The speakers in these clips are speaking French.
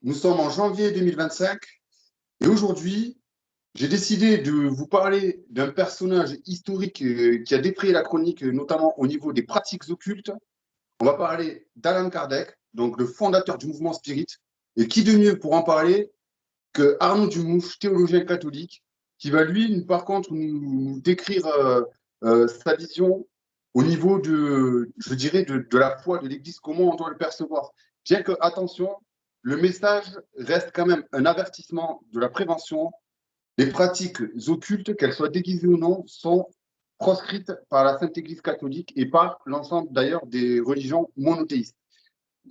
Nous sommes en janvier 2025 et aujourd'hui, j'ai décidé de vous parler d'un personnage historique qui a défrayé la chronique, notamment au niveau des pratiques occultes. On va parler d'Alan Kardec, donc le fondateur du mouvement spirit. Et qui de mieux pour en parler que Arnaud Dumouche, théologien catholique, qui va lui, par contre, nous décrire sa vision au niveau de, je dirais, de la foi de l'Église, comment on doit le percevoir. Bien que, attention, le message reste quand même un avertissement de la prévention. Les pratiques occultes, qu'elles soient déguisées ou non, sont proscrites par la Sainte Église catholique et par l'ensemble d'ailleurs des religions monothéistes.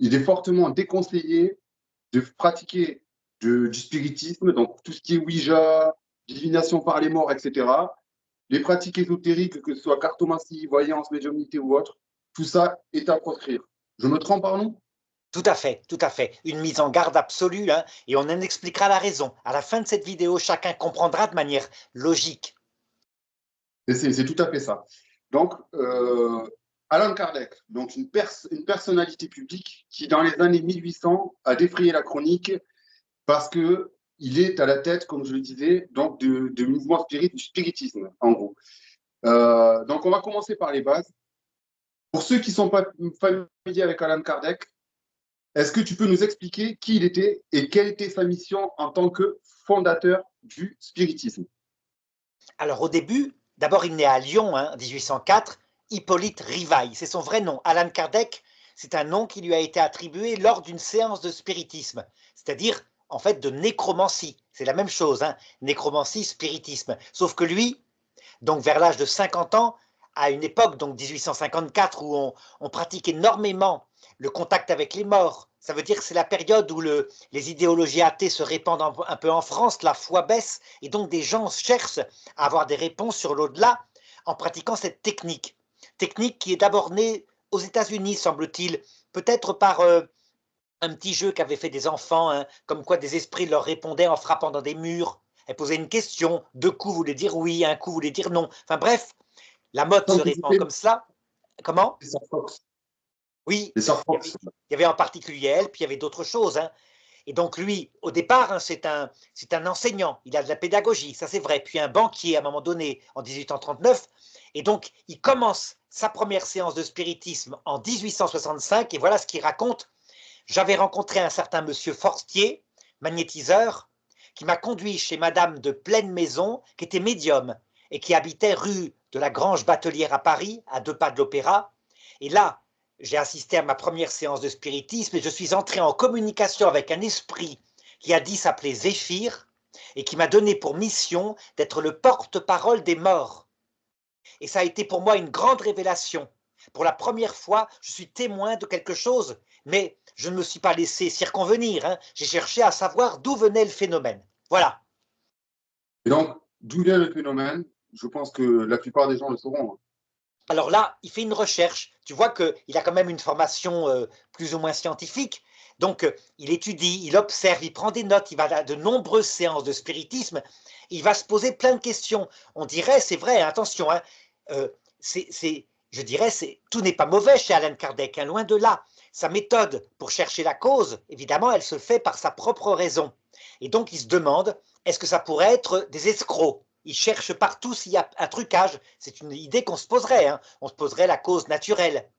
Il est fortement déconseillé de pratiquer du spiritisme, donc tout ce qui est Ouija, divination par les morts, etc. Les pratiques ésotériques, que ce soit cartomancie, voyance, médiumnité ou autre, tout ça est à proscrire. Je me trompe, pardon? Tout à fait, tout à fait. Une mise en garde absolue, hein, et on en expliquera la raison. À la fin de cette vidéo, chacun comprendra de manière logique. Et c'est tout à fait ça. Donc, Alan Kardec, donc une personnalité publique qui, dans les années 1800, a défrayé la chronique parce qu'il est à la tête, comme je le disais, donc de mouvement spirit, du spiritisme, en gros. Donc, on va commencer par les bases. Pour ceux qui ne sont pas familiers avec Alan Kardec, est-ce que tu peux nous expliquer qui il était et quelle était sa mission en tant que fondateur du spiritisme? Alors au début, d'abord il naît à Lyon, hein, 1804, Hippolyte Rivail, c'est son vrai nom. Alan Kardec, c'est un nom qui lui a été attribué lors d'une séance de spiritisme, c'est-à-dire en fait de nécromancie. C'est la même chose, hein, nécromancie, spiritisme. Sauf que lui, donc vers l'âge de 50 ans, à une époque, donc 1854, où on pratique énormément le contact avec les morts. Ça veut dire que c'est la période où les idéologies athées se répandent un peu en France, la foi baisse, et donc des gens cherchent à avoir des réponses sur l'au-delà en pratiquant cette technique. Technique qui est d'abord née aux États-Unis, semble-t-il, peut-être par un petit jeu qu'avaient fait des enfants, hein, comme quoi des esprits leur répondaient en frappant dans des murs. Elles posaient une question, deux coups voulaient dire oui, un coup voulait dire non. Enfin bref, la mode se répand comme cela. Comment? Les Star Fox. Oui, Les Star Fox. il y avait en particulier elle, puis il y avait d'autres choses, hein. Et donc lui, au départ, hein, c'est un enseignant, il a de la pédagogie, ça c'est vrai, puis un banquier à un moment donné, en 1839, et donc il commence sa première séance de spiritisme en 1865, et voilà ce qu'il raconte. J'avais rencontré un certain monsieur Forstier, magnétiseur, qui m'a conduit chez madame de Pleine Maison, qui était médium, et qui habitait rue de la Grange Batelière à Paris, à 2 pas de l'Opéra. Et là, j'ai assisté à ma première séance de spiritisme et je suis entré en communication avec un esprit qui a dit s'appeler Zéphyr et qui m'a donné pour mission d'être le porte-parole des morts. Et ça a été pour moi une grande révélation. Pour la première fois, je suis témoin de quelque chose, mais je ne me suis pas laissé circonvenir, hein. J'ai cherché à savoir d'où venait le phénomène. Voilà. Et donc, d'où vient le phénomène? Je pense que la plupart des gens le sauront. Alors là, il fait une recherche. Tu vois qu'il a quand même une formation plus ou moins scientifique. Donc, il étudie, il observe, il prend des notes, il va à de nombreuses séances de spiritisme. Il va se poser plein de questions. On dirait, c'est vrai, attention, hein, euh, je dirais, tout n'est pas mauvais chez Alan Kardec, hein, loin de là. Sa méthode pour chercher la cause, évidemment, elle se fait par sa propre raison. Et donc, il se demande, est-ce que ça pourrait être des escrocs? Il cherche partout s'il y a un trucage. C'est une idée qu'on se poserait, hein. On se poserait la cause naturelle.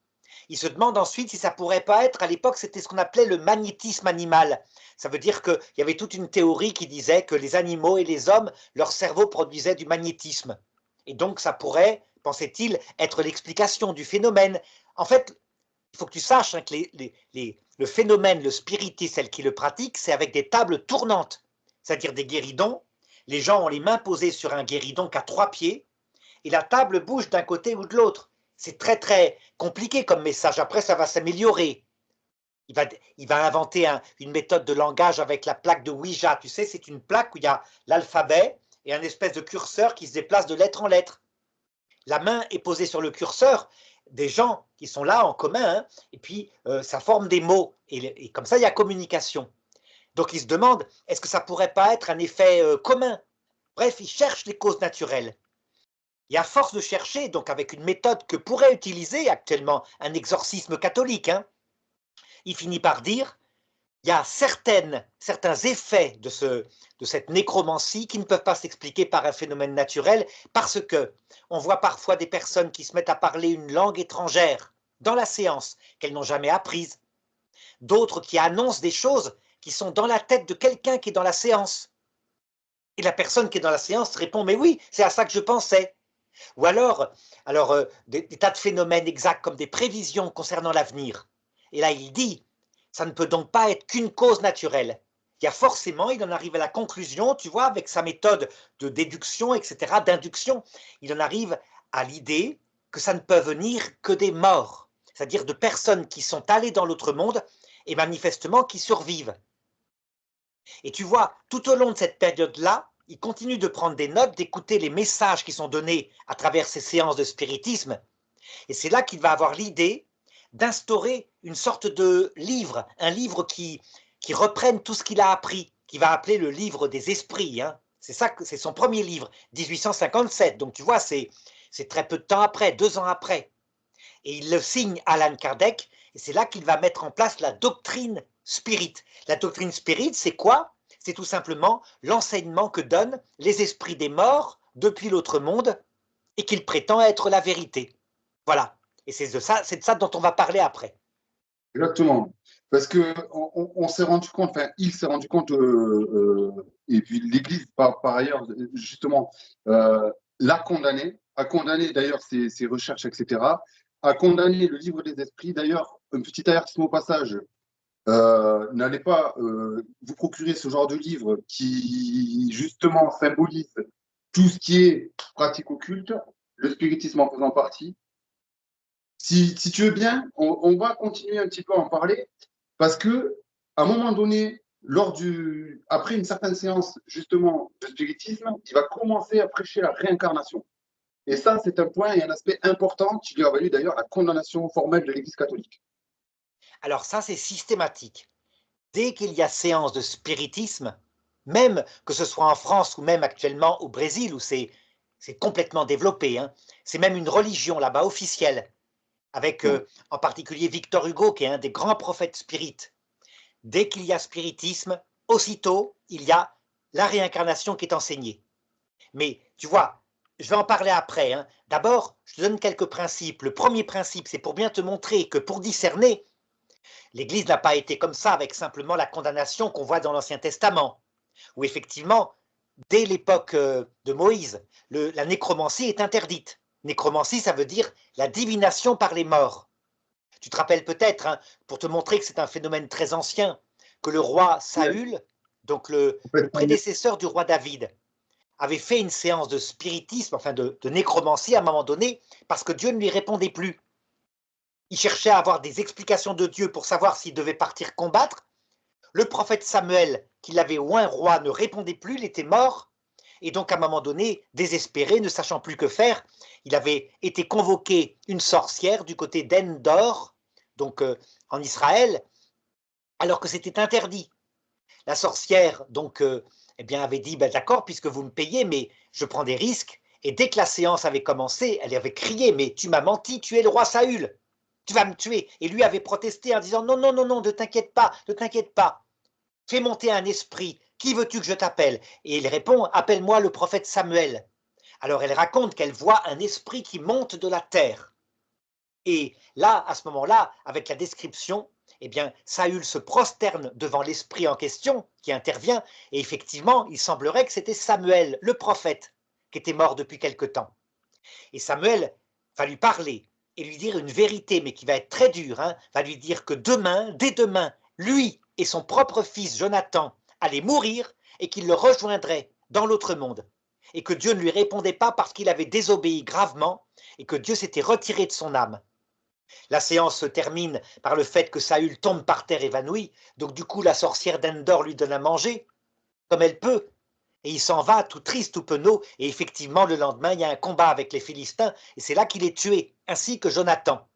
Il se demande ensuite si ça pourrait pas être, à l'époque, c'était ce qu'on appelait le magnétisme animal. Ça veut dire qu'il y avait toute une théorie qui disait que les animaux et les hommes, leur cerveau produisait du magnétisme. Et donc, ça pourrait, pensait-il, être l'explication du phénomène. En fait, il faut que tu saches, hein, que le phénomène, le spiritisme, celle qui le pratique, c'est avec des tables tournantes, c'est-à-dire des guéridons. Les gens ont les mains posées sur un guéridon qui a 3 pieds et la table bouge d'un côté ou de l'autre. C'est très très compliqué comme message. Après, ça va s'améliorer. Il va, il va inventer une méthode de langage avec la plaque de Ouija. Tu sais, c'est une plaque où il y a l'alphabet et un espèce de curseur qui se déplace de lettre en lettre. La main est posée sur le curseur des gens qui sont là en commun, hein, et puis ça forme des mots. Et comme ça, il y a communication. Donc il se demande, est-ce que ça pourrait pas être un effet commun? Bref, il cherche les causes naturelles. Et à force de chercher, donc avec une méthode que pourrait utiliser actuellement un exorcisme catholique, hein, il finit par dire, il y a certains effets de cette nécromancie qui ne peuvent pas s'expliquer par un phénomène naturel, parce que on voit parfois des personnes qui se mettent à parler une langue étrangère dans la séance qu'elles n'ont jamais apprise, d'autres qui annoncent des choses qui sont dans la tête de quelqu'un qui est dans la séance. Et la personne qui est dans la séance répond « mais oui, c'est à ça que je pensais ». Ou alors des tas de phénomènes exacts comme des prévisions concernant l'avenir. Et là, il dit, ça ne peut donc pas être qu'une cause naturelle. Il y a forcément, il en arrive à la conclusion, tu vois, avec sa méthode de déduction, etc., d'induction, il en arrive à l'idée que ça ne peut venir que des morts, c'est-à-dire de personnes qui sont allées dans l'autre monde et manifestement qui survivent. Et tu vois, tout au long de cette période-là, il continue de prendre des notes, d'écouter les messages qui sont donnés à travers ces séances de spiritisme. Et c'est là qu'il va avoir l'idée d'instaurer une sorte de livre, un livre qui reprenne tout ce qu'il a appris, qu'il va appeler le livre des esprits. Hein. C'est son premier livre, 1857. Donc tu vois, c'est très peu de temps après, 2 ans après. Et il le signe Allan Kardec, et c'est là qu'il va mettre en place la doctrine spirit. La doctrine spirit, c'est quoi? C'est tout simplement l'enseignement que donnent les esprits des morts depuis l'autre monde et qu'il prétend être la vérité. Voilà. Et c'est de ça dont on va parler après. Exactement. Parce que on s'est rendu compte, enfin, il s'est rendu compte, et puis l'Église par ailleurs, justement, a condamné d'ailleurs ses recherches, etc., a condamné le livre des esprits. D'ailleurs, un petit avertissement au passage, n'allez pas vous procurer ce genre de livre qui, justement, symbolise tout ce qui est pratique occulte, le spiritisme en faisant partie. Si tu veux bien, on va continuer un petit peu à en parler parce que à un moment donné, après une certaine séance justement de spiritisme, il va commencer à prêcher la réincarnation. Et ça, c'est un point et un aspect important qui lui a valu d'ailleurs la condamnation formelle de l'Église catholique. Alors ça, c'est systématique. Dès qu'il y a séance de spiritisme, même que ce soit en France ou même actuellement au Brésil, où c'est complètement développé, hein, c'est même une religion là-bas officielle, avec en particulier Victor Hugo, qui est un des grands prophètes spirites. Dès qu'il y a spiritisme, aussitôt, il y a la réincarnation qui est enseignée. Mais tu vois, je vais en parler après. Hein. D'abord, je te donne quelques principes. Le premier principe, c'est pour bien te montrer que pour discerner, l'Église n'a pas été comme ça avec simplement la condamnation qu'on voit dans l'Ancien Testament, où effectivement, dès l'époque de Moïse, la nécromancie est interdite. Nécromancie, ça veut dire la divination par les morts. Tu te rappelles peut-être, hein, pour te montrer que c'est un phénomène très ancien, que le roi Saül, donc le prédécesseur du roi David, avait fait une séance de spiritisme, enfin de nécromancie à un moment donné, parce que Dieu ne lui répondait plus. Il cherchait à avoir des explications de Dieu pour savoir s'il devait partir combattre. Le prophète Samuel, qui l'avait oint roi, ne répondait plus, il était mort. Et donc, à un moment donné, désespéré, ne sachant plus que faire, il avait été convoqué une sorcière du côté d'Endor, donc en Israël, alors que c'était interdit. La sorcière, donc, eh bien, avait dit, ben, d'accord, puisque vous me payez, mais je prends des risques. Et dès que la séance avait commencé, elle avait crié, mais tu m'as menti, tu es le roi Saül, tu vas me tuer. Et lui avait protesté en disant, non, non, non, non, ne t'inquiète pas, ne t'inquiète pas. Fais monter un esprit, qui veux-tu que je t'appelle? Et il répond, appelle-moi le prophète Samuel. Alors elle raconte qu'elle voit un esprit qui monte de la terre. Et là, à ce moment-là, avec la description, eh bien, Saül se prosterne devant l'esprit en question qui intervient, et effectivement, il semblerait que c'était Samuel, le prophète, qui était mort depuis quelque temps. Et Samuel va lui parler et lui dire une vérité, mais qui va être très dure, hein, va lui dire que demain, dès demain, lui et son propre fils Jonathan allaient mourir et qu'il le rejoindrait dans l'autre monde. Et que Dieu ne lui répondait pas parce qu'il avait désobéi gravement et que Dieu s'était retiré de son âme. La séance se termine par le fait que Saül tombe par terre évanoui, donc du coup la sorcière d'Endor lui donne à manger, comme elle peut, et il s'en va tout triste, tout penaud, et effectivement le lendemain il y a un combat avec les Philistins, et c'est là qu'il est tué, ainsi que Jonathan.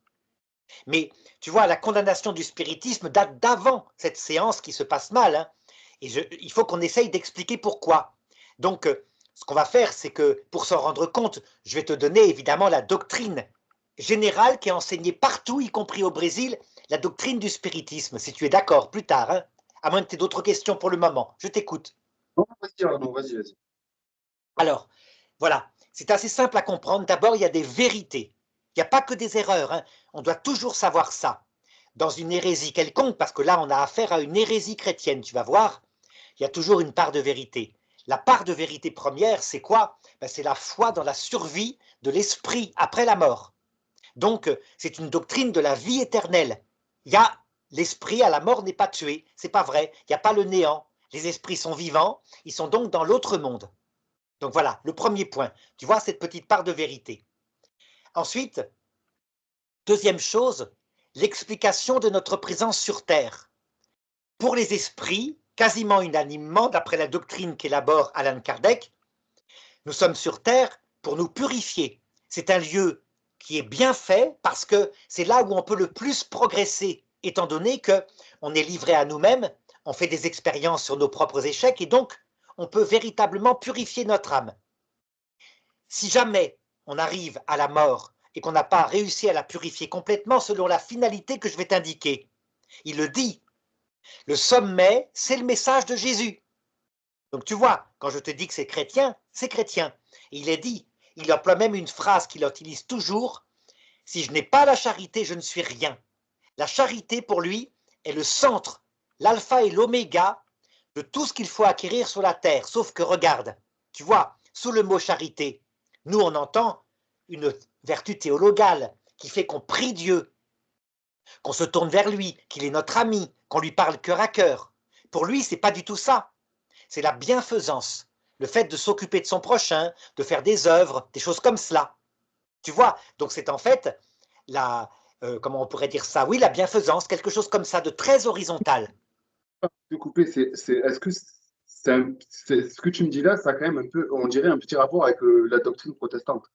Mais tu vois, la condamnation du spiritisme date d'avant cette séance qui se passe mal, hein, et il faut qu'on essaye d'expliquer pourquoi. Donc ce qu'on va faire, c'est que pour s'en rendre compte, je vais te donner évidemment la doctrine générale qui est enseignée partout, y compris au Brésil, la doctrine du spiritisme, si tu es d'accord, plus tard. Hein. À moins que tu aies d'autres questions pour le moment. Je t'écoute. Non, vas-y, Arnaud, vas-y. Alors, voilà, c'est assez simple à comprendre. D'abord, il y a des vérités. Il n'y a pas que des erreurs, hein. On doit toujours savoir ça. Dans une hérésie quelconque, parce que là, on a affaire à une hérésie chrétienne, tu vas voir, il y a toujours une part de vérité. La part de vérité première, c'est quoi? Ben, c'est la foi dans la survie de l'esprit après la mort. Donc, c'est une doctrine de la vie éternelle. Il y a l'esprit à la mort n'est pas tué, c'est pas vrai. Il n'y a pas le néant. Les esprits sont vivants, ils sont donc dans l'autre monde. Donc voilà, le premier point. Tu vois cette petite part de vérité. Ensuite, deuxième chose, l'explication de notre présence sur Terre. Pour les esprits, quasiment unanimement, d'après la doctrine qu'élabore Allan Kardec, nous sommes sur Terre pour nous purifier. C'est un lieu qui est bien fait parce que c'est là où on peut le plus progresser, étant donné qu'on est livré à nous-mêmes, on fait des expériences sur nos propres échecs et donc on peut véritablement purifier notre âme. Si jamais on arrive à la mort et qu'on n'a pas réussi à la purifier complètement selon la finalité que je vais t'indiquer, il le dit, le sommet, c'est le message de Jésus. Donc tu vois, quand je te dis que c'est chrétien, c'est chrétien. Et il est dit, il emploie même une phrase qu'il utilise toujours, si je n'ai pas la charité, je ne suis rien. La charité, pour lui, est le centre, l'alpha et l'oméga de tout ce qu'il faut acquérir sur la terre. Sauf que regarde, tu vois, sous le mot charité, nous on entend une vertu théologale qui fait qu'on prie Dieu, qu'on se tourne vers lui, qu'il est notre ami, qu'on lui parle cœur à cœur. Pour lui, c'est pas du tout ça. C'est la bienfaisance, le fait de s'occuper de son prochain, de faire des œuvres, des choses comme cela. Tu vois, donc c'est en fait la, comment on pourrait dire ça? Oui, la bienfaisance, quelque chose comme ça, de très horizontal. De couper, est-ce que ce que tu me dis là, ça a quand même un peu, on dirait un petit rapport avec la doctrine protestante.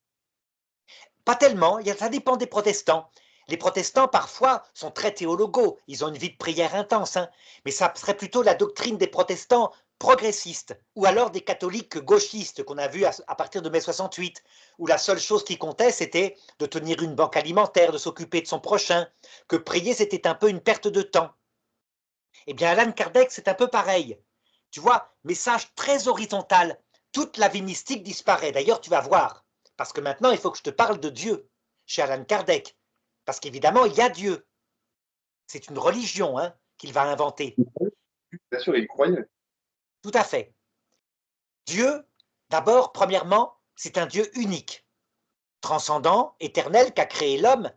Pas tellement, ça dépend des protestants. Les protestants, parfois, sont très théologaux, ils ont une vie de prière intense, hein, mais ça serait plutôt la doctrine des protestants progressistes, ou alors des catholiques gauchistes qu'on a vu à partir de mai 68, où la seule chose qui comptait, c'était de tenir une banque alimentaire, de s'occuper de son prochain, que prier, c'était un peu une perte de temps. Eh bien, Allan Kardec, c'est un peu pareil. Tu vois, message très horizontal. Toute la vie mystique disparaît. D'ailleurs, tu vas voir. Parce que maintenant, il faut que je te parle de Dieu chez Allan Kardec. Parce qu'évidemment, il y a Dieu. C'est une religion hein, qu'il va inventer. Bien sûr, il croyait. Tout à fait. Dieu, d'abord, premièrement, c'est un Dieu unique, transcendant, éternel, qui a créé l'homme.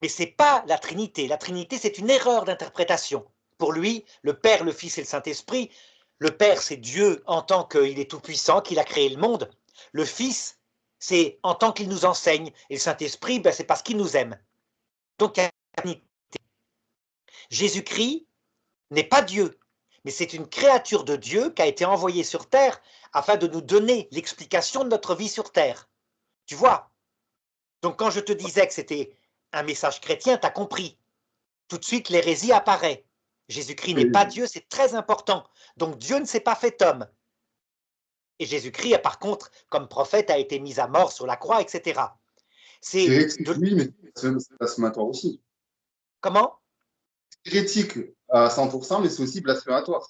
Mais ce n'est pas la Trinité. La Trinité, c'est une erreur d'interprétation. Pour lui, le Père, le Fils et le Saint-Esprit, le Père, c'est Dieu en tant qu'il est tout-puissant, qu'il a créé le monde. Le Fils, c'est en tant qu'il nous enseigne. Et le Saint-Esprit, ben, c'est parce qu'il nous aime. Donc, il y a la Trinité. Jésus-Christ n'est pas Dieu, mais c'est une créature de Dieu qui a été envoyée sur Terre afin de nous donner l'explication de notre vie sur Terre. Tu vois? Donc, quand je te disais que c'était un message chrétien, tu as compris. Tout de suite, l'hérésie apparaît. Jésus-Christ n'est pas Dieu, c'est très important. Donc Dieu ne s'est pas fait homme. Et Jésus-Christ, par contre, comme prophète, a été mis à mort sur la croix, etc. C'est C'est hérétique, de... oui, mais c'est blasphématoire aussi. Comment? C'est hérétique à 100%, mais c'est aussi blasphématoire.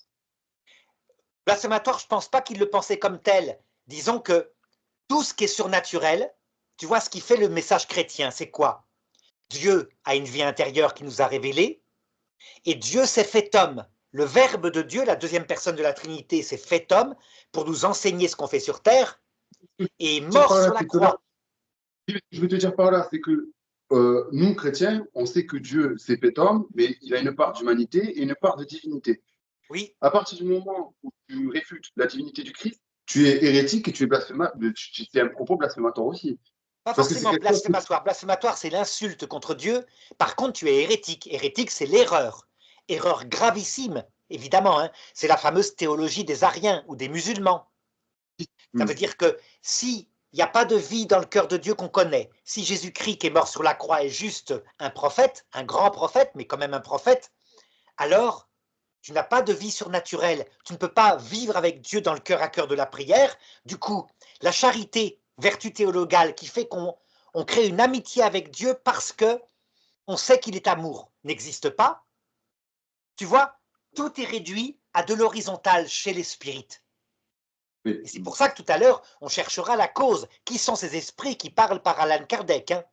Blasphématoire, je ne pense pas qu'il le pensait comme tel. Disons que tout ce qui est surnaturel, tu vois, ce qui fait le message chrétien, c'est quoi? Dieu a une vie intérieure qui nous a révélée, et Dieu s'est fait homme. Le Verbe de Dieu, la deuxième personne de la Trinité, s'est fait homme pour nous enseigner ce qu'on fait sur terre, et est mort sur la croix. Je veux te dire par là, c'est que nous, chrétiens, on sait que Dieu s'est fait homme, mais il a une part d'humanité et une part de divinité. Oui, À partir du moment où tu réfutes la divinité du Christ, tu es hérétique et tu es blasphématoire. C'est un propos blasphématoire aussi. pas Parce que c'est forcément quelque chose que blasphématoire. Blasphématoire, c'est l'insulte contre Dieu. Par contre, tu es hérétique. Hérétique, c'est l'erreur. Erreur gravissime, évidemment. Hein. C'est la fameuse théologie des Ariens ou des musulmans. Ça veut dire que s'il n'y a pas de vie dans le cœur de Dieu qu'on connaît, si Jésus-Christ qui est mort sur la croix est juste un prophète, un grand prophète, mais quand même un prophète, alors tu n'as pas de vie surnaturelle. Tu ne peux pas vivre avec Dieu dans le cœur à cœur de la prière. Du coup, la charité, vertu théologale qui fait qu'on crée une amitié avec Dieu parce que on sait qu'il est amour, n'existe pas. Tu vois? tout est réduit à de l'horizontal chez les spirites. Mais, Et c'est pour ça que tout à l'heure, on cherchera la cause. Qui sont ces esprits qui parlent par Allan Kardec, hein?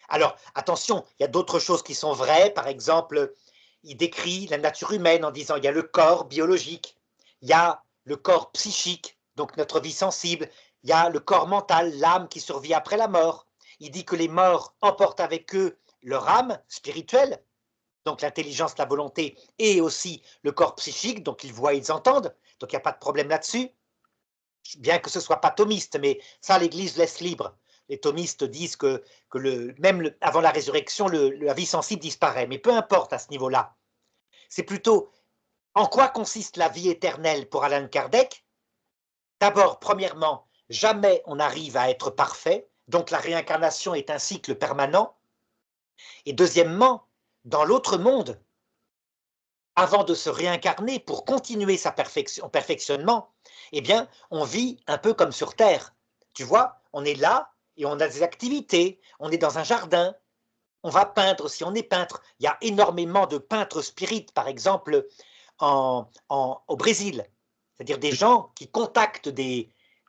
Alors, attention, il y a d'autres choses qui sont vraies. Par exemple, il décrit la nature humaine en disant il y a le corps biologique, il y a le corps psychique, donc notre vie sensible, il y a le corps mental, l'âme qui survit après la mort. Il dit que les morts emportent avec eux leur âme spirituelle, donc l'intelligence, la volonté, et aussi le corps psychique, donc ils voient, ils entendent, donc il n'y a pas de problème là-dessus, bien que ce ne soit pas thomiste, mais ça l'Église laisse libre. Les thomistes disent que même avant la résurrection, la vie sensible disparaît, mais peu importe à ce niveau-là. C'est plutôt en quoi consiste la vie éternelle pour Allan Kardec. D'abord, premièrement, jamais on n'arrive à être parfait, donc la réincarnation est un cycle permanent. Et deuxièmement, dans l'autre monde, avant de se réincarner pour continuer son perfectionnement, eh bien, on vit un peu comme sur Terre. Tu vois, on est là et on a des activités, on est dans un jardin, on va peindre si on est peintre. Il y a énormément de peintres spirites, par exemple, au Brésil. C'est-à-dire des gens qui contactent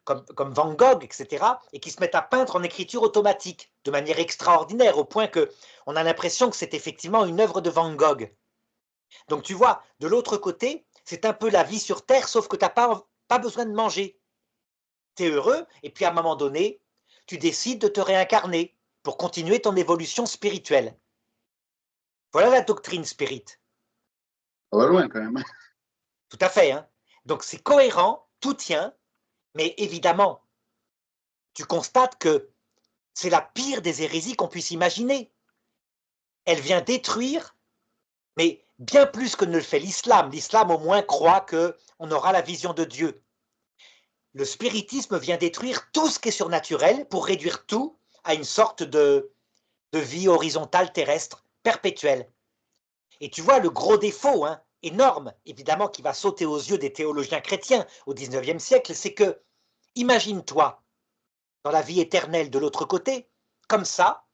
comme Van Gogh, etc., et qui se mettent à peindre en écriture automatique, de manière extraordinaire, au point qu'on a l'impression que c'est effectivement une œuvre de Van Gogh. Donc tu vois, de l'autre côté, c'est un peu la vie sur Terre, sauf que tu n'as pas besoin de manger. Tu es heureux, et puis à un moment donné, tu décides de te réincarner pour continuer ton évolution spirituelle. Voilà la doctrine spirit. ça va loin quand même. Tout à fait, hein. Donc c'est cohérent, tout tient, mais évidemment, tu constates que c'est la pire des hérésies qu'on puisse imaginer. Elle vient détruire, mais bien plus que ne le fait l'islam. L'islam au moins croit qu'on aura la vision de Dieu. Le spiritisme vient détruire tout ce qui est surnaturel pour réduire tout à une sorte de vie horizontale terrestre perpétuelle. Et tu vois le gros défaut, hein, énorme, évidemment, qui va sauter aux yeux des théologiens chrétiens au XIXe siècle, c'est que, imagine-toi, dans la vie éternelle de l'autre côté, comme ça,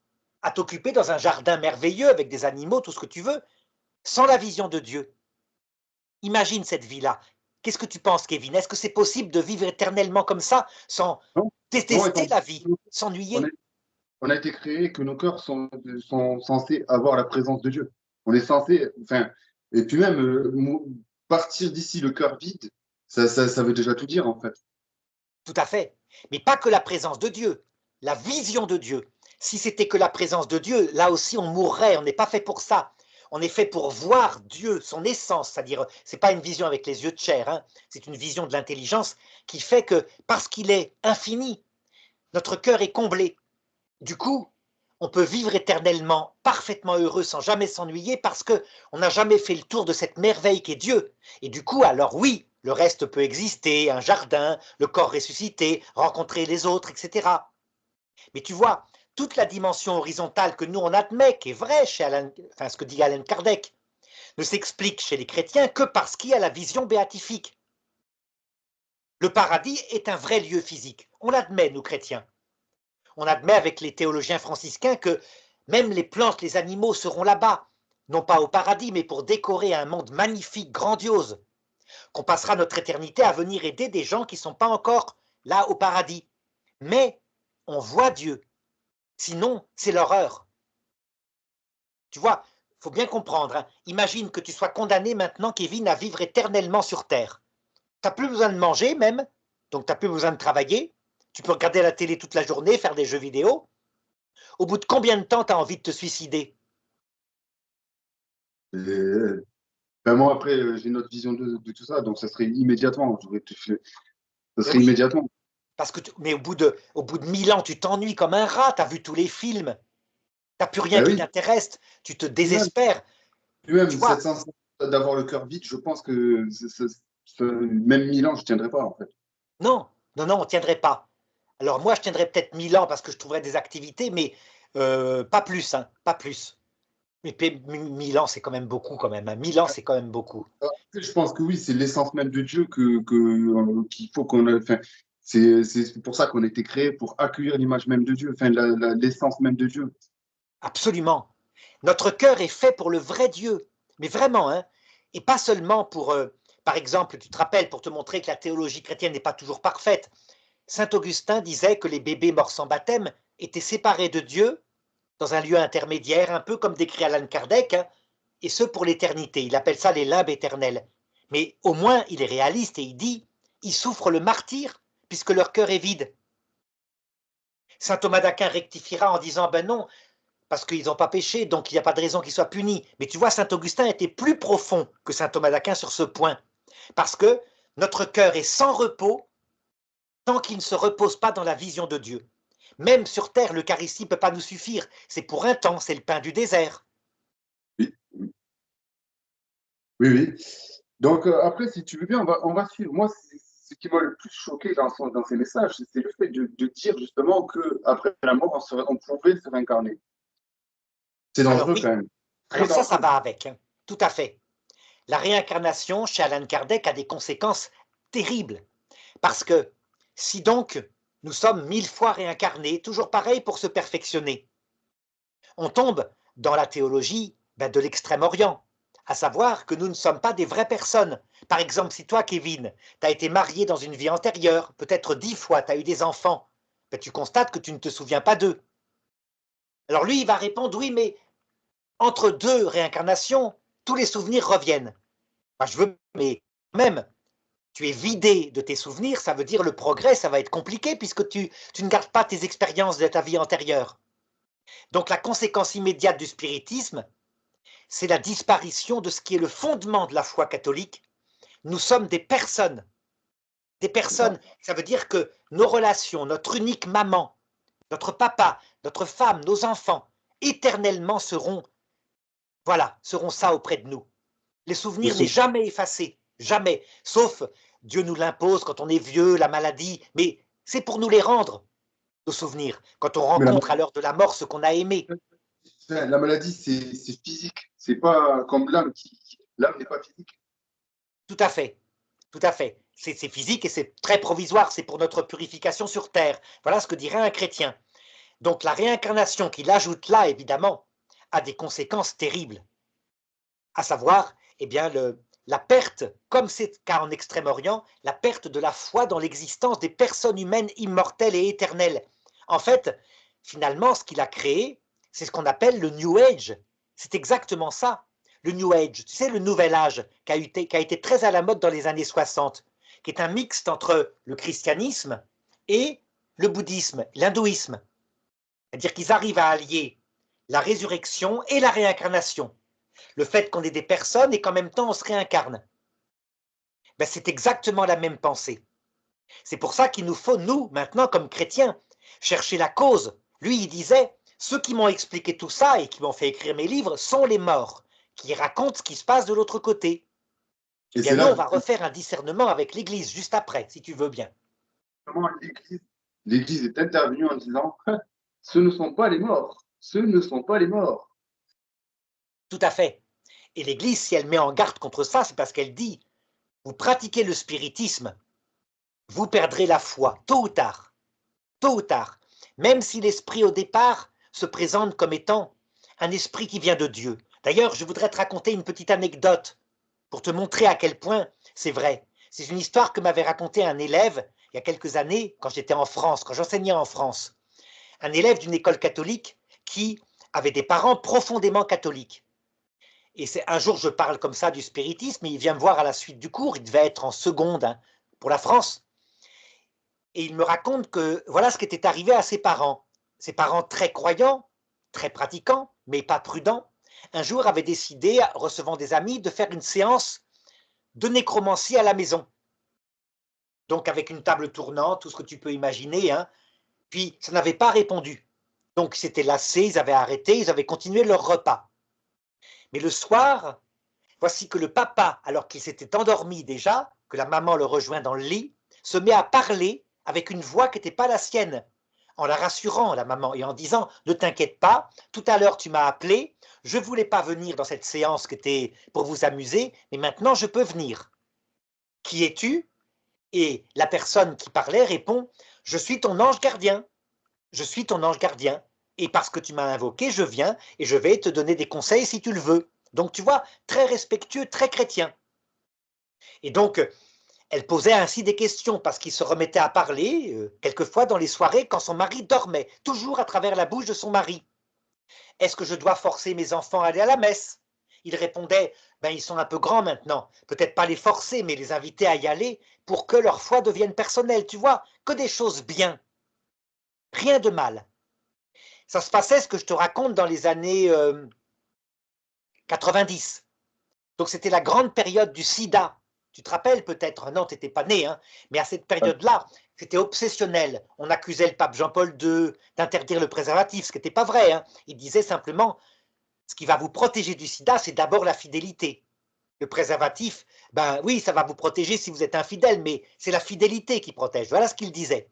à t'occuper dans un jardin merveilleux avec des animaux, tout ce que tu veux, sans la vision de Dieu. Imagine cette vie-là. Qu'est-ce que tu penses, Kevin? Est-ce que c'est possible de vivre éternellement comme ça, sans Non, non, détester la vie, on a, s'ennuyer? on a été créé que nos cœurs sont censés avoir la présence de Dieu. On est censé, enfin, et puis même partir d'ici le cœur vide, ça veut déjà tout dire en fait. Tout à fait. Mais pas que la présence de Dieu, la vision de Dieu. Si c'était que la présence de Dieu, là aussi on mourrait, on n'est pas fait pour ça. On est fait pour voir Dieu, son essence, c'est-à-dire, c'est pas une vision avec les yeux de chair, hein, c'est une vision de l'intelligence qui fait que, parce qu'il est infini, notre cœur est comblé. Du coup, on peut vivre éternellement, parfaitement heureux, sans jamais s'ennuyer, parce qu'on n'a jamais fait le tour de cette merveille qu'est Dieu. Et du coup, alors oui, le reste peut exister, un jardin, le corps ressuscité, rencontrer les autres, etc. Mais tu vois, toute la dimension horizontale que nous on admet, qui est vraie chez ce que dit Allan Kardec, ne s'explique chez les chrétiens que parce qu'il y a la vision béatifique. Le paradis est un vrai lieu physique. On l'admet, nous chrétiens. On admet avec les théologiens franciscains que même les plantes, les animaux seront là-bas, non pas au paradis, mais pour décorer un monde magnifique, grandiose, qu'on passera notre éternité à venir aider des gens qui ne sont pas encore là au paradis. Mais on voit Dieu, sinon c'est l'horreur. Tu vois, il faut bien comprendre, hein. Imagine que tu sois condamné maintenant, Kevin, à vivre éternellement sur Terre. Tu n'as plus besoin de manger même, donc tu n'as plus besoin de travailler, tu peux regarder la télé toute la journée, faire des jeux vidéo. Au bout de combien de temps tu as envie de te suicider? Et, ben moi après, j'ai une autre vision de tout ça, donc ça serait immédiatement. Ça Mais serait oui, immédiatement. parce que mais au bout de 1000 ans, tu t'ennuies comme un rat, tu as vu tous les films, tu n'as plus rien Ben qui oui, t'intéresse, tu te puis même, désespères. puis Tu même cette vois, sensation d'avoir le cœur vide, je pense que même 1000 ans, je ne tiendrai pas en fait. non, non, non, on ne tiendrait pas. Alors moi, je tiendrais peut-être 1000 ans parce que je trouverais des activités, mais pas plus, hein, pas plus. Mais 1000 ans, c'est quand même beaucoup quand même, hein. 1000 ans, c'est quand même beaucoup. Après, je pense que oui, c'est l'essence même de Dieu qu'il faut qu'on a. Enfin, c'est pour ça qu'on a été créé pour accueillir l'image même de Dieu, enfin, l'essence même de Dieu. Absolument. Notre cœur est fait pour le vrai Dieu, mais vraiment, hein. Et pas seulement pour, par exemple, tu te rappelles, pour te montrer que la théologie chrétienne n'est pas toujours parfaite, saint Augustin disait que les bébés morts sans baptême étaient séparés de Dieu dans un lieu intermédiaire, un peu comme décrit Allan Kardec, hein, et ce pour l'éternité. Il appelle ça les limbes éternelles. Mais au moins, il est réaliste et il dit, ils souffrent le martyre puisque leur cœur est vide. Saint Thomas d'Aquin rectifiera en disant, ben non, parce qu'ils n'ont pas péché, donc il n'y a pas de raison qu'ils soient punis. Mais tu vois, saint Augustin était plus profond que saint Thomas d'Aquin sur ce point, parce que notre cœur est sans repos tant qu'il ne se repose pas dans la vision de Dieu. Même sur terre, l'Eucharistie ne peut pas nous suffire. C'est pour un temps, c'est le pain du désert. Oui, oui, oui. Donc, après, si tu veux bien, on va suivre. Moi, ce qui m'a le plus choqué dans ces messages, c'est le fait de dire justement qu'après la mort, on pouvait se réincarner. C'est Alors dangereux oui, quand même. Très alors ça dangereux. va avec, hein. Tout à fait. La réincarnation chez Allan Kardec a des conséquences terribles. Parce que si donc nous sommes 1000 fois réincarnés, toujours pareil pour se perfectionner, on tombe dans la théologie de l'extrême-orient, à savoir que nous ne sommes pas des vraies personnes. Par exemple, si toi, Kevin, tu as été marié dans une vie antérieure, peut-être 10 fois, tu as eu des enfants, tu constates que tu ne te souviens pas d'eux. Alors lui, il va répondre, oui, mais entre deux réincarnations, tous les souvenirs reviennent. Je veux, mais même, tu es vidé de tes souvenirs, ça veut dire le progrès, ça va être compliqué puisque tu ne gardes pas tes expériences de ta vie antérieure. Donc la conséquence immédiate du spiritisme, c'est la disparition de ce qui est le fondement de la foi catholique. Nous sommes des personnes. Des C'est ça. personnes, ça veut dire que nos relations, notre unique maman, notre papa, notre femme, nos enfants, éternellement seront, voilà, seront ça auprès de nous. Les Ne souvenirs n'est sont- jamais effacé, jamais, sauf Dieu nous l'impose quand on est vieux, la maladie, mais c'est pour nous les rendre, nos souvenirs, quand on Mais rencontre à l'heure de la mort ce qu'on a aimé. la maladie, c'est physique. C'est pas comme l'âme. L'âme n'est pas physique. Tout à fait, tout à fait. C'est physique et c'est très provisoire, c'est pour notre purification sur terre. Voilà ce que dirait un chrétien. Donc la réincarnation qu'il ajoute là, évidemment, a des conséquences terribles, à savoir, eh bien, la perte, comme c'est le cas en Extrême-Orient, la perte de la foi dans l'existence des personnes humaines immortelles et éternelles. En fait, finalement, ce qu'il a créé, c'est ce qu'on appelle le New Age. C'est exactement ça, le New Age. Tu sais, le Nouvel Âge, qui a été très à la mode dans les années 60, qui est un mixte entre le christianisme et le bouddhisme, l'hindouisme. C'est-à-dire qu'ils arrivent à allier la résurrection et la réincarnation. Le fait qu'on ait des personnes et qu'en même temps on se réincarne. C'est exactement la même pensée. C'est pour ça qu'il nous faut, nous, maintenant, comme chrétiens, chercher la cause. Lui, il disait, ceux qui m'ont expliqué tout ça et qui m'ont fait écrire mes livres sont les morts, qui racontent ce qui se passe de l'autre côté. Eh Et bien, c'est nous, là on va refaire un discernement avec l'Église juste après, si tu veux bien. justement l'Église est intervenue en disant ce ne sont pas les morts. Ce ne sont pas les morts. Tout à fait. Et l'Église, si elle met en garde contre ça, c'est parce qu'elle dit, vous pratiquez le spiritisme, vous perdrez la foi, tôt ou tard. Tôt ou tard, même si l'esprit au départ se présente comme étant un esprit qui vient de Dieu. D'ailleurs, je voudrais te raconter une petite anecdote pour te montrer à quel point c'est vrai. C'est une histoire que m'avait racontée un élève il y a quelques années, quand j'étais en France, quand j'enseignais en France. Un élève d'une école catholique qui avait des parents profondément catholiques. Et un jour, je parle comme ça du spiritisme, et il vient me voir à la suite du cours, il devait être en seconde pour la France. Et il me raconte que voilà ce qui était arrivé à ses parents. Ses parents très croyants, très pratiquants, mais pas prudents, un jour avaient décidé, recevant des amis, de faire une séance de nécromancie à la maison. Donc avec une table tournante, tout ce que tu peux imaginer, hein. Puis ça n'avait pas répondu. Donc ils s'étaient lassés, ils avaient arrêté, ils avaient continué leur repas. Mais le soir, voici que le papa, alors qu'il s'était endormi déjà, que la maman le rejoint dans le lit, se met à parler avec une voix qui n'était pas la sienne, en la rassurant, la maman, et en disant « Ne t'inquiète pas, tout à l'heure tu m'as appelé, je ne voulais pas venir dans cette séance qui était pour vous amuser, mais maintenant je peux venir. Qui es-tu » Et la personne qui parlait répond « Je suis ton ange gardien, je suis ton ange gardien, et parce que tu m'as invoqué, je viens et je vais te donner des conseils si tu le veux. Donc, tu vois, très respectueux, très chrétien. Et donc, elle posait ainsi des questions parce qu'il se remettait à parler, quelquefois dans les soirées, quand son mari dormait, toujours à travers la bouche de son mari. Est-ce que je dois forcer mes enfants à aller à la messe? Il répondait, ben, ils sont un peu grands maintenant, peut-être pas les forcer, mais les inviter à y aller pour que leur foi devienne personnelle, tu vois, que des choses bien, rien de mal. Ça se passait, ce que je te raconte, dans les années 90. Donc c'était la grande période du sida. Tu te rappelles peut-être, non, tu n'étais pas né, hein, mais à cette période-là, c'était obsessionnel. On accusait le pape Jean-Paul II d'interdire le préservatif, ce qui n'était pas vrai. Hein. Il disait simplement, ce qui va vous protéger du sida, c'est d'abord la fidélité. Le préservatif, ben oui, ça va vous protéger si vous êtes infidèle, mais c'est la fidélité qui protège. Voilà ce qu'il disait.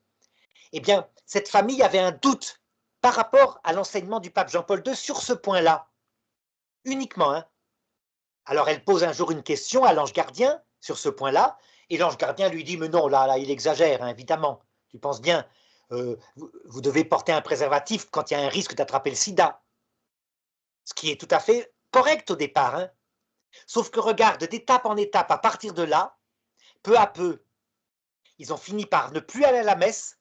Eh bien, cette famille avait un doute par rapport à l'enseignement du pape Jean-Paul II sur ce point-là, uniquement. Hein. Alors elle pose un jour une question à l'ange gardien sur ce point-là, et l'ange gardien lui dit, mais non, là, il exagère, hein, évidemment. Tu penses bien, vous devez porter un préservatif quand il y a un risque d'attraper le sida. Ce qui est tout à fait correct au départ. Hein. Sauf que regarde, d'étape en étape, à partir de là, peu à peu, ils ont fini par ne plus aller à la messe,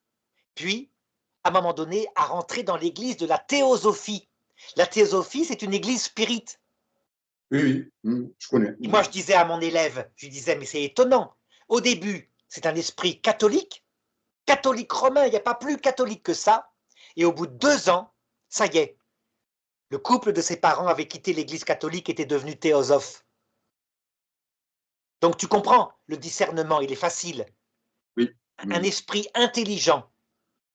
puis, à un moment donné, à rentrer dans l'église de la théosophie. La théosophie, c'est une église spirite. Oui, je connais. Et moi, je disais à mon élève, je lui disais, mais c'est étonnant. Au début, c'est un esprit catholique romain, il n'y a pas plus catholique que ça. Et au bout de 2 ans, ça y est, le couple de ses parents avait quitté l'église catholique et était devenu théosophe. Donc tu comprends, le discernement, il est facile. Oui. Un esprit intelligent,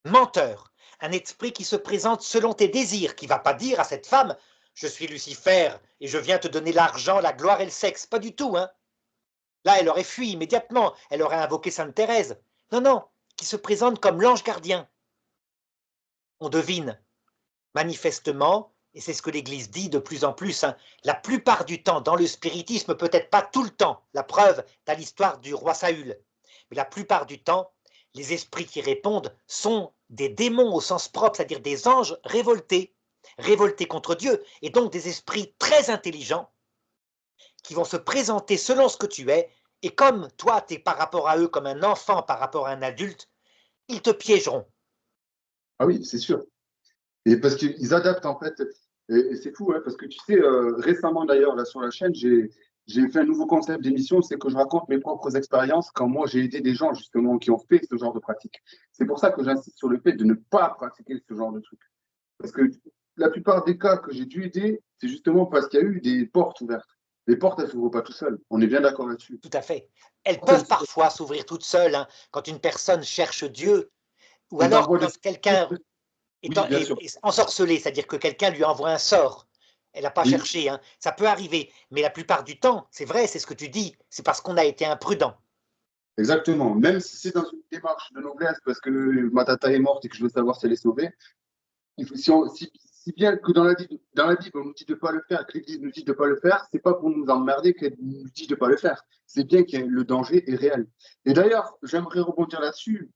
menteur, un esprit qui se présente selon tes désirs, qui ne va pas dire à cette femme, je suis Lucifer et je viens te donner l'argent, la gloire et le sexe. Pas du tout, hein. Là, elle aurait fui immédiatement, elle aurait invoqué Sainte Thérèse. Non, non, qui se présente comme l'ange gardien. On devine, manifestement, et c'est ce que l'Église dit de plus en plus, hein, la plupart du temps, dans le spiritisme, peut-être pas tout le temps, la preuve, dans l'histoire du roi Saül, mais la plupart du temps, les esprits qui répondent sont des démons au sens propre, c'est-à-dire des anges révoltés, révoltés contre Dieu, et donc des esprits très intelligents qui vont se présenter selon ce que tu es, et comme toi, tu es par rapport à eux comme un enfant par rapport à un adulte, ils te piégeront. Ah oui, c'est sûr. Et parce qu'ils adaptent en fait. Et c'est fou, hein, parce que tu sais, récemment d'ailleurs, là sur la chaîne, j'ai fait un nouveau concept d'émission, c'est que je raconte mes propres expériences quand moi j'ai aidé des gens justement qui ont fait ce genre de pratique. C'est pour ça que j'insiste sur le fait de ne pas pratiquer ce genre de truc. Parce que la plupart des cas que j'ai dû aider, c'est justement parce qu'il y a eu des portes ouvertes. Les portes, elles ne s'ouvrent pas tout seules. On est bien d'accord là-dessus. Tout à fait. Elles peuvent parfois s'ouvrir toutes seules, hein, quand une personne cherche Dieu, ou Ils alors envoient des... quand quelqu'un Oui, bien sûr. est ensorcelé, c'est-à-dire que quelqu'un lui envoie un sort. Elle n'a pas Oui, cherché, hein. Ça peut arriver, mais la plupart du temps, c'est vrai, c'est ce que tu dis, c'est parce qu'on a été imprudent. exactement. Même si c'est dans une démarche de noblesse, parce que ma tata est morte et que je veux savoir si elle est sauvée, il faut, si bien que dans la Bible, on nous dit de ne pas le faire, que l'Église nous dit de ne pas le faire, c'est pas pour nous emmerder qu'elle nous dit de ne pas le faire. C'est bien que le danger est réel. Et d'ailleurs, j'aimerais rebondir là-dessus,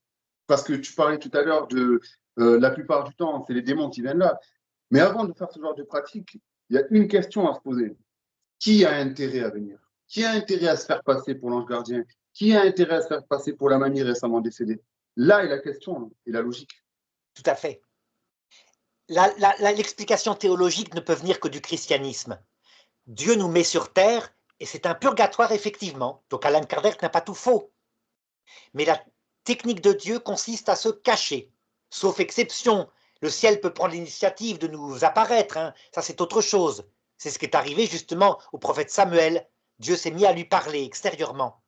parce que tu parlais tout à l'heure de la plupart du temps, c'est les démons qui viennent là. Mais avant de faire ce genre de pratique, il y a une question à se poser. Qui a intérêt à venir? Qui a intérêt à se faire passer pour l'ange gardien? Qui a intérêt à se faire passer pour la mamie récemment décédée? Là est la question et la logique. Tout à fait. L'explication théologique ne peut venir que du christianisme. Dieu nous met sur terre et c'est un purgatoire, effectivement. Donc Allan Kardec n'a pas tout faux. Mais la technique de Dieu consiste à se cacher, sauf exception. Le ciel peut prendre l'initiative de nous apparaître, hein. Ça c'est autre chose. C'est ce qui est arrivé justement au prophète Samuel. Dieu s'est mis à lui parler extérieurement.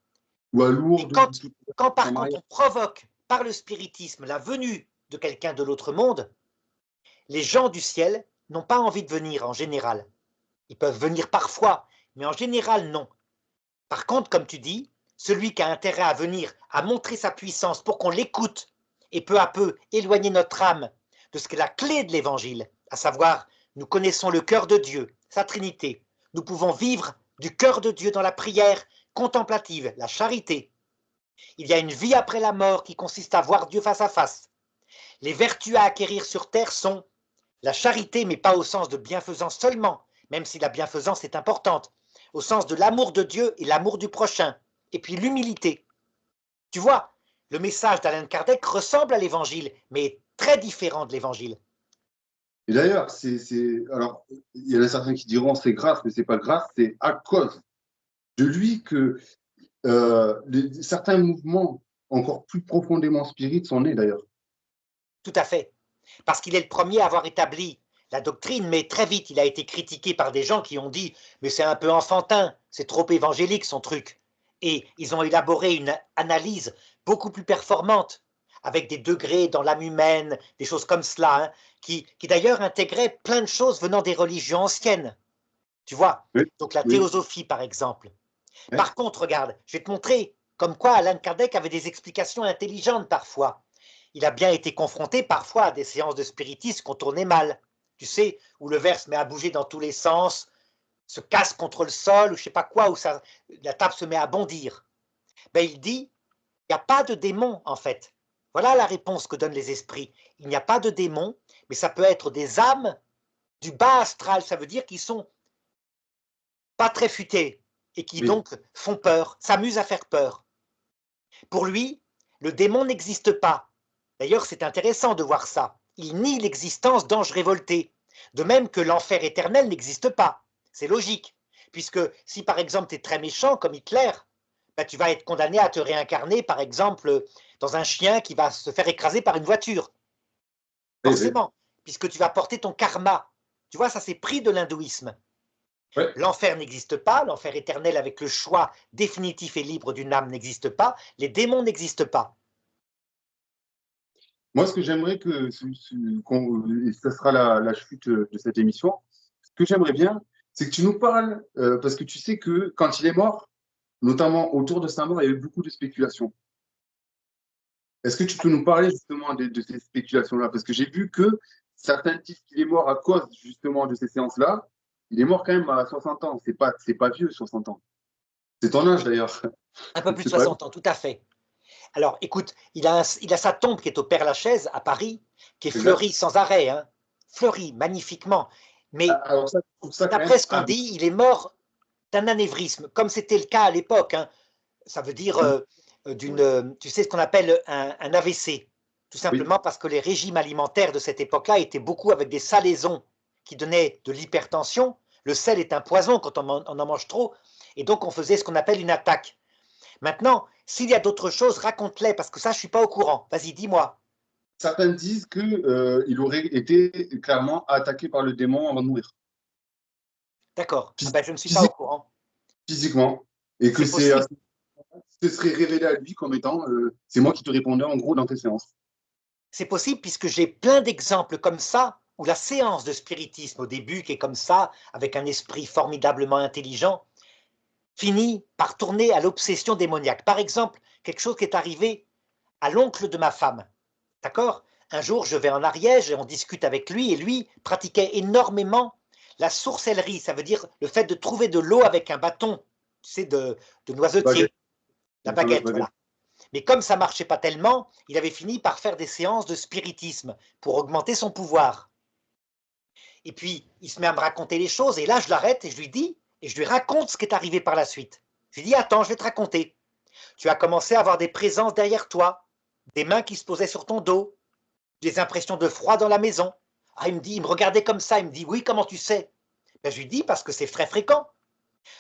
Ou à Et Lourdes, quand par en contre mariage. on provoque par le spiritisme la venue de quelqu'un de l'autre monde, les gens du ciel n'ont pas envie de venir en général. Ils peuvent venir parfois, mais en général non. Par contre, comme tu dis, celui qui a intérêt à venir, à montrer sa puissance pour qu'on l'écoute et peu à peu éloigner notre âme de ce qu'est la clé de l'évangile, à savoir, nous connaissons le cœur de Dieu, sa Trinité. Nous pouvons vivre du cœur de Dieu dans la prière contemplative, la charité. Il y a une vie après la mort qui consiste à voir Dieu face à face. Les vertus à acquérir sur terre sont la charité, mais pas au sens de bienfaisance seulement, même si la bienfaisance est importante, au sens de l'amour de Dieu et l'amour du prochain, et puis l'humilité. Tu vois, le message d'Alain Kardec ressemble à l'Évangile, mais est très différent de l'Évangile. Et d'ailleurs, alors, il y en a certains qui diront c'est grâce, mais c'est pas grâce, c'est à cause de lui que certains mouvements encore plus profondément spirites sont nés d'ailleurs. Tout à fait. Parce qu'il est le premier à avoir établi la doctrine, mais très vite, il a été critiqué par des gens qui ont dit « mais c'est un peu enfantin, c'est trop évangélique son truc ». Et ils ont élaboré une analyse beaucoup plus performante, avec des degrés dans l'âme humaine, des choses comme cela, hein, qui d'ailleurs intégraient plein de choses venant des religions anciennes. Tu vois, Oui, donc la oui, théosophie par exemple. oui. Par contre, regarde, je vais te montrer comme quoi Allan Kardec avait des explications intelligentes parfois. Il a bien été confronté parfois à des séances de spiritisme qu'on tournait mal. Tu sais, où le verre se met à bouger dans tous les sens, se casse contre le sol, ou je sais pas quoi, où la table se met à bondir. Ben, il dit, il n'y a pas de démon en fait. Voilà la réponse que donnent les esprits. Il n'y a pas de démon, mais ça peut être des âmes du bas astral, ça veut dire qu'ils sont pas très futés et qui Oui. donc font peur, s'amusent à faire peur. Pour lui, le démon n'existe pas. D'ailleurs, c'est intéressant de voir ça. Il nie l'existence d'anges révoltés, de même que l'enfer éternel n'existe pas. C'est logique, puisque si par exemple tu es très méchant comme Hitler, ben, tu vas être condamné à te réincarner par exemple dans un chien qui va se faire écraser par une voiture. Oui, oui. Forcément, puisque tu vas porter ton karma. Tu vois, ça c'est pris de l'hindouisme. Ouais. L'enfer n'existe pas, l'enfer éternel avec le choix définitif et libre d'une âme n'existe pas, les démons n'existent pas. Moi, ce que j'aimerais et ce sera la chute de cette émission, ce que j'aimerais bien, c'est que tu nous parles, parce que tu sais que quand il est mort, notamment autour de sa mort, il y a eu beaucoup de spéculations. Est-ce que tu peux nous parler justement de ces spéculations-là? Parce que j'ai vu que certains disent qu'il est mort à cause justement de ces séances-là. Il est mort quand même à 60 ans. C'est pas vieux, 60 ans. C'est ton âge d'ailleurs. Un peu plus de C'est pas. 60 ans, tout à fait. Alors, écoute, il a sa tombe qui est au Père-Lachaise, à Paris, qui est Exact. fleurie sans arrêt, hein, fleurie magnifiquement. Mais Alors ça, je trouve ça quand d'après même ce qu'on dit, il est mort d'un anévrisme, comme c'était le cas à l'époque, hein. Ça veut dire tu sais ce qu'on appelle un AVC, tout oui. simplement parce que les régimes alimentaires de cette époque-là étaient beaucoup avec des salaisons qui donnaient de l'hypertension. Le sel est un poison quand on en mange trop, et donc on faisait ce qu'on appelle une attaque. Maintenant, s'il y a d'autres choses, raconte-les, parce que ça, je ne suis pas au courant. Vas-y, dis-moi. Certains disent que il aurait été clairement attaqué par le démon avant de mourir. D'accord. Ah ben, je ne suis pas au Physique- courant. Physiquement. Et que C'est possible. ce serait révélé à lui comme étant c'est moi qui te répondais en gros dans tes séances. C'est possible puisque j'ai plein d'exemples comme ça, où la séance de spiritisme au début, qui est comme ça, avec un esprit formidablement intelligent, finit par tourner à l'obsession démoniaque. Par exemple, quelque chose qui est arrivé à l'oncle de ma femme. D'accord? Un jour, je vais en Ariège et on discute avec lui, et lui pratiquait énormément la sorcellerie, ça veut dire le fait de trouver de l'eau avec un bâton, tu sais, de noisetier, Baguette, la la fameuse baguette, baguette. voilà. Mais comme ça marchait pas tellement, il avait fini par faire des séances de spiritisme pour augmenter son pouvoir. Et puis, il se met à me raconter les choses, et là, je l'arrête et je lui dis, et je lui raconte ce qui est arrivé par la suite. Je lui dis, attends, je vais te raconter. Tu as commencé à avoir des présences derrière toi, des mains qui se posaient sur ton dos, des impressions de froid dans la maison. Ah, il me regardait comme ça, il me dit, oui, comment tu sais? Ben, je lui dis, parce que c'est très fréquent.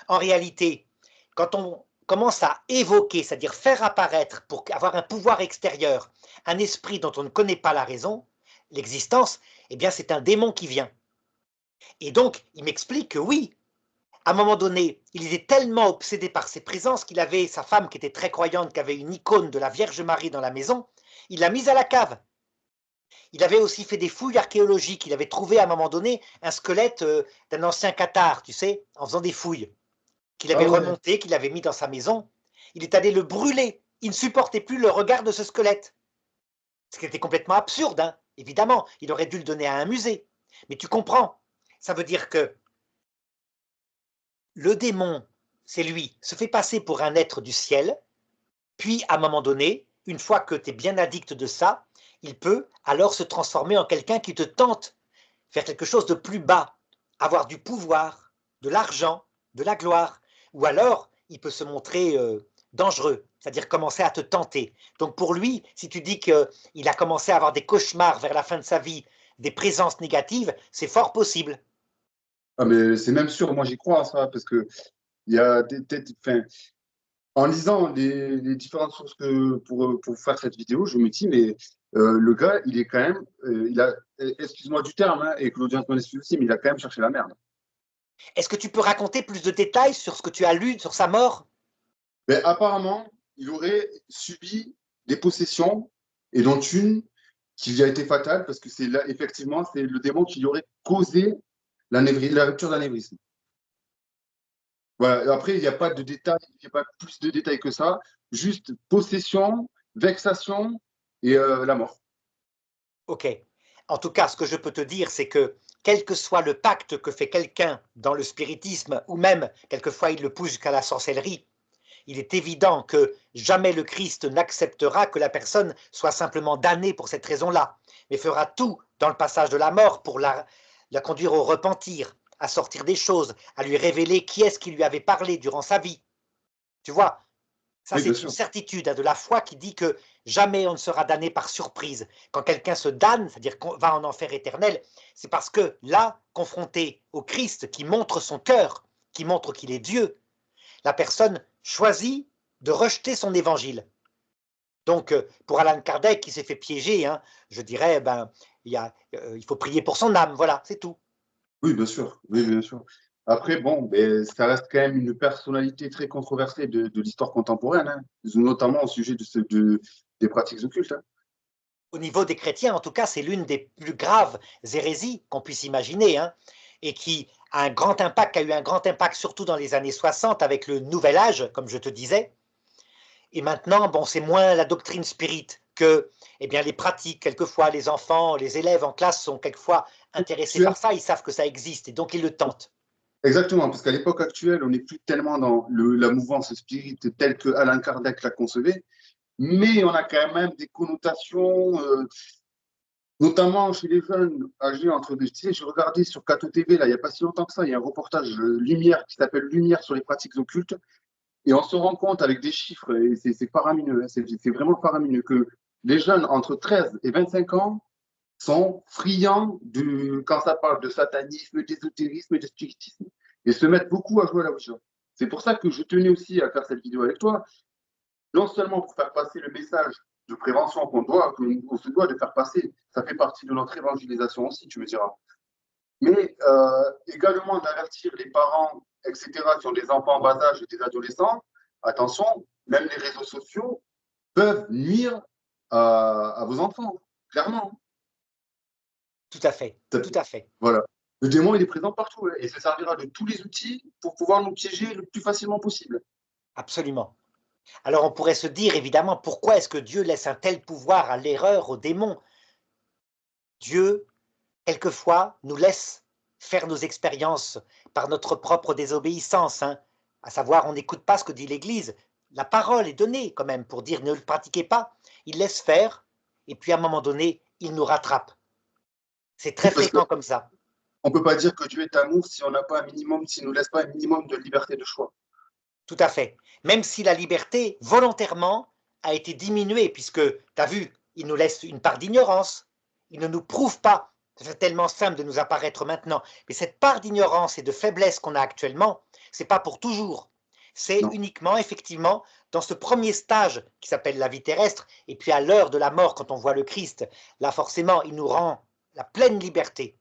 En réalité, quand on commence à évoquer, c'est-à-dire faire apparaître pour avoir un pouvoir extérieur, un esprit dont on ne connaît pas la raison, l'existence, eh bien c'est un démon qui vient. Et donc, il m'explique que oui, à un moment donné, il était tellement obsédé par ses présences qu'il avait sa femme qui était très croyante, qui avait une icône de la Vierge Marie dans la maison, il l'a mise à la cave. Il avait aussi fait des fouilles archéologiques, il avait trouvé à un moment donné un squelette d'un ancien cathare, tu sais, en faisant des fouilles, qu'il Ah avait ouais. remonté, qu'il avait mis dans sa maison. Il est allé le brûler. Il ne supportait plus le regard de ce squelette. Ce qui était complètement absurde, hein. Évidemment, il aurait dû le donner à un musée. Mais tu comprends, ça veut dire que le démon, c'est lui, se fait passer pour un être du ciel, puis à un moment donné, une fois que tu es bien addict de ça, il peut alors se transformer en quelqu'un qui te tente, faire quelque chose de plus bas, avoir du pouvoir, de l'argent, de la gloire. Ou alors, il peut se montrer dangereux, c'est-à-dire commencer à te tenter. Donc pour lui, si tu dis qu'il a commencé à avoir des cauchemars vers la fin de sa vie, des présences négatives, c'est fort possible. Ah, mais c'est même sûr, moi j'y crois à ça, parce que il y a enfin, en lisant les différentes sources pour faire cette vidéo, je me dis, mais le gars, il est quand même, excuse-moi du terme, hein, et que l'audience m'en excuse aussi, mais il a quand même cherché la merde. Est-ce que tu peux raconter plus de détails sur ce que tu as lu sur sa mort? Mais apparemment, il aurait subi des possessions, et dont une qui lui a été fatale, parce que c'est là, effectivement, c'est le démon qui lui aurait causé la rupture d'anévrisme. Voilà. Après, il n'y a pas de détails, il n'y a pas plus de détails que ça. Juste possession, vexation et la mort. Ok. En tout cas, ce que je peux te dire, c'est que quel que soit le pacte que fait quelqu'un dans le spiritisme, ou même quelquefois il le pousse jusqu'à la sorcellerie, il est évident que jamais le Christ n'acceptera que la personne soit simplement damnée pour cette raison-là, mais fera tout dans le passage de la mort pour la conduire au repentir, à sortir des choses, à lui révéler qui est-ce qui lui avait parlé durant sa vie. Tu vois, ça Oui, bien c'est une sûr. certitude de la foi qui dit que jamais on ne sera damné par surprise. Quand quelqu'un se damne, c'est-à-dire qu'on va en enfer éternel, c'est parce que là, confronté au Christ qui montre son cœur, qui montre qu'il est Dieu, la personne choisit de rejeter son évangile. Donc, pour Alan Kardec qui s'est fait piéger, hein, je dirais, il faut prier pour son âme, voilà, c'est tout. Oui, bien sûr. Oui, bien sûr. Après, bon, ben, ça reste quand même une personnalité très controversée de l'histoire contemporaine, hein, notamment au sujet des pratiques occultes, hein. Au niveau des chrétiens, en tout cas, c'est l'une des plus graves hérésies qu'on puisse imaginer, hein, et qui a un grand impact, a eu un grand impact surtout dans les années 60 avec le Nouvel Âge, comme je te disais. Et maintenant, bon, c'est moins la doctrine spirit que eh bien, les pratiques. Quelquefois, les enfants, les élèves en classe sont quelquefois intéressés par ça, ils savent que ça existe et donc ils le tentent. Exactement, parce qu'à l'époque actuelle, on n'est plus tellement dans la mouvance spirit telle que Alain Kardec la concevait, mais on a quand même des connotations, notamment chez les jeunes âgés entre deux. Tu sais, j'ai regardé sur Cato TV, là, il n'y a pas si longtemps que ça, il y a un reportage Lumière qui s'appelle Lumière sur les pratiques occultes, et on se rend compte avec des chiffres, et c'est faramineux, hein, c'est vraiment faramineux, que les jeunes entre 13 et 25 ans sont friands quand ça parle de satanisme, d'ésotérisme et de spiritisme, et se mettent beaucoup à jouer à la Ouija. C'est pour ça que je tenais aussi à faire cette vidéo avec toi, non seulement pour faire passer le message de prévention qu'on se doit de faire passer, ça fait partie de notre évangélisation aussi, tu me diras, mais également d'avertir les parents, etc., qui ont des enfants en bas âge et des adolescents, attention, même les réseaux sociaux peuvent nuire à vos enfants, clairement. Tout à fait, tout à fait. Voilà. Le démon, il est présent partout, hein, et ça servira de tous les outils pour pouvoir nous piéger le plus facilement possible. Absolument. Alors on pourrait se dire évidemment pourquoi est-ce que Dieu laisse un tel pouvoir à l'erreur, au démon? Dieu, quelquefois, nous laisse faire nos expériences par notre propre désobéissance, hein. À savoir, on n'écoute pas ce que dit l'Église. La parole est donnée quand même pour dire ne le pratiquez pas. Il laisse faire, et puis à un moment donné, il nous rattrape. C'est très Oui, parce fréquent comme ça. qu'on ne peut pas dire que Dieu est amour si on n'a pas un minimum, s'il ne nous laisse pas un minimum de liberté de choix. Tout à fait. Même si la liberté, volontairement, a été diminuée, puisque, tu as vu, il nous laisse une part d'ignorance. Il ne nous prouve pas. C'est tellement simple de nous apparaître maintenant. Mais cette part d'ignorance et de faiblesse qu'on a actuellement, c'est pas pour toujours. C'est Non. uniquement, effectivement, dans ce premier stage qui s'appelle la vie terrestre, et puis à l'heure de la mort, quand on voit le Christ, là forcément, il nous rend la pleine liberté.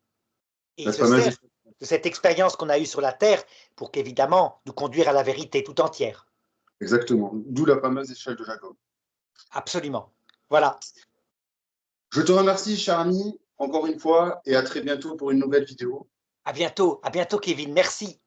Et il La se fameuse, sert de cette expérience qu'on a eue sur la Terre pour qu'évidemment, nous conduire à la vérité tout entière. exactement. D'où la fameuse échelle de Jacob. Absolument. Voilà. Je te remercie, cher ami, encore une fois, et à très bientôt pour une nouvelle vidéo. À bientôt, Kevin. Merci.